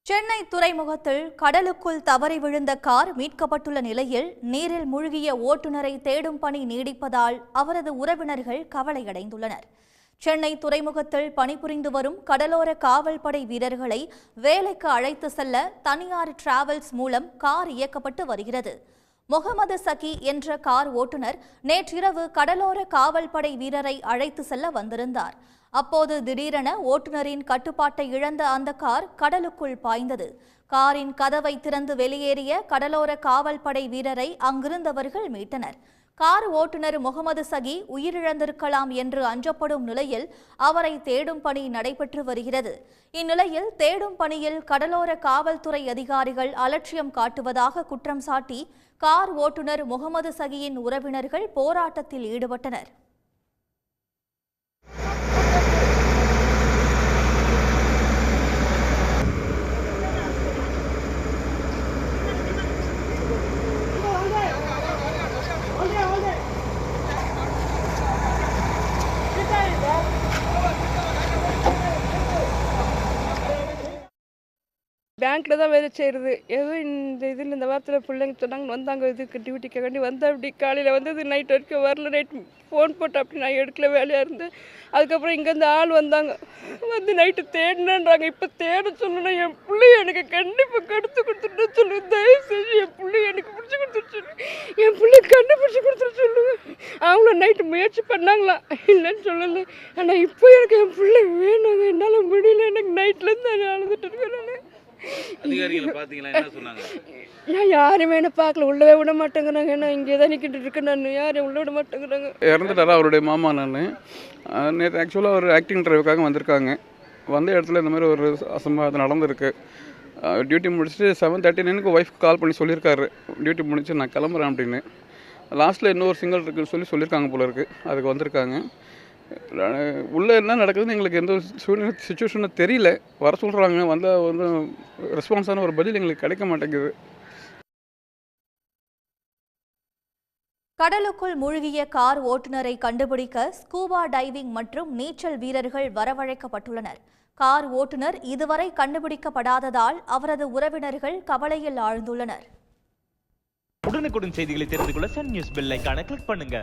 சென்னை துறைமுகத்தில் கடலுக்குள் தவறி விழுந்த கார் மீட்கப்பட்டுள்ள நிலையில் நீரில் மூழ்கிய ஓட்டுநரை தேடும் பணி நீடிப்பதால் அவரது உறவினர்கள் கவலையடைந்துள்ளனர். சென்னை துறைமுகத்தில் பணிபுரிந்து வரும் கடலோர காவல்படை வீரர்களை வேலைக்கு அழைத்து செல்ல தனியார் டிராவல்ஸ் மூலம் கார் இயக்கப்பட்டு வருகிறது. முகமது சகி என்ற கார் ஓட்டுநர் நேற்றிரவு கடலோர காவல்படை வீரரை அழைத்து செல்ல வந்திருந்தார். அப்போது திடீரென ஓட்டுநரின் கட்டுப்பாட்டை இழந்த அந்த கார் கடலுக்குள் பாய்ந்தது. காரின் கதவை திறந்து வெளியேறிய கடலோர காவல்படை வீரரை அங்கிருந்தவர்கள் மீட்டனர். கார் ஓட்டுநர் முகமது சகி உயிரிழந்திருக்கலாம் என்று அஞ்சப்படும் நிலையில் அவரை தேடும் பணி நடைபெற்று வருகிறது. இந்நிலையில் தேடும் பணியில் கடலோர காவல்துறை அதிகாரிகள் அலட்சியம் காட்டுவதாக குற்றம் சாட்டி கார் ஓட்டுநர் முகமது சகியின் உறவினர்கள் போராட்டத்தில் ஈடுபட்டனர். பேங்க்கில் தான் வேலை செய்கிறது. ஏதோ இந்த வாரத்தில் பிள்ளைங்க சொன்னாங்க வந்தாங்க இதுக்கு டியூட்டிக்கு வேண்டி வந்தேன். அப்படி காலையில் வந்தது நைட் வரைக்கும் வரல. நைட் ஃபோன் போட்டு அப்படி நான் எடுக்கல, வேலையாக இருந்தேன். அதுக்கப்புறம் இங்கேருந்து ஆள் வந்தாங்க, வந்து நைட்டு தேடினேன்றாங்க. இப்போ தேட சொல்லணும், என் பிள்ளைய எனக்கு கண்டிப்பாக கடுத்து கொடுத்துட்டு சொல்லுவேன். தயவு செஞ்சு என் பிள்ளைய எனக்கு பிடிச்சி கொடுத்துட்டு சொல்லு, என் பிள்ளைய கண்டுபிடிச்சி கொடுத்துட்டு சொல்லுவேன். அவங்கள நைட்டு முயற்சி பண்ணாங்களாம், இல்லைன்னு சொல்லலை. ஆனால் இப்போ எனக்கு என் பிள்ளை வேணுங்க, என்னால் முடியல. எனக்கு நைட்லேருந்து நான் அழுதுட்டு இருக்கேன். நான் யாருமே என்ன பார்க்கல, உள்ளவே விட மாட்டேங்கிறாங்க. நான் இங்கே தான் நிற்கிட்டு இருக்கேன், நான் யாரும் உள்ள விட மாட்டேங்கிறாங்க. இறந்துட்டாரா அவருடைய மாமா? நான் நேற்று ஆக்சுவலாக ஒரு ஆக்டிங் ட்ரைவுக்காக வந்திருக்காங்க. வந்த இடத்துல இந்த மாதிரி ஒரு அசம்பாவிதம் நடந்திருக்கு. டியூட்டி முடிச்சுட்டு 7:39 ஒய்ஃப் கால் பண்ணி சொல்லியிருக்காரு, டியூட்டி முடிச்சு நான் கிளம்புறேன் அப்படின்னு. லாஸ்ட்டில் இன்னொரு சிங்கிள் இருக்குன்னு சொல்லியிருக்காங்க போல இருக்குது. அதுக்கு வந்திருக்காங்க. உள்ளே என்ன நடக்குதுன்னு எங்களுக்கு எந்த சுச்சுவேஷனும் தெரியல. வர சொல்கிறாங்க, வந்தால் வந்து ரெஸ்பான்ஸான ஒரு பதில் எங்களுக்கு கிடைக்க மாட்டேங்குது. கடலுக்குள் மூழ்கிய கார் ஓட்டுநரை கண்டுபிடிக்க ஸ்கூபா டைவிங் மற்றும் நீச்சல் வீரர்கள் வரவழைக்கப்பட்டுள்ளனர். கார் ஓட்டுநர் இதுவரை கண்டுபிடிக்கப்படாததால் அவரது உறவினர்கள் கவலையில் ஆழ்ந்துள்ளனர். உடனுக்குடன் செய்திகளை தெரிந்து கொள்ள சன் நியூஸ் பெல் ஐகானை கிளிக் பண்ணுங்க.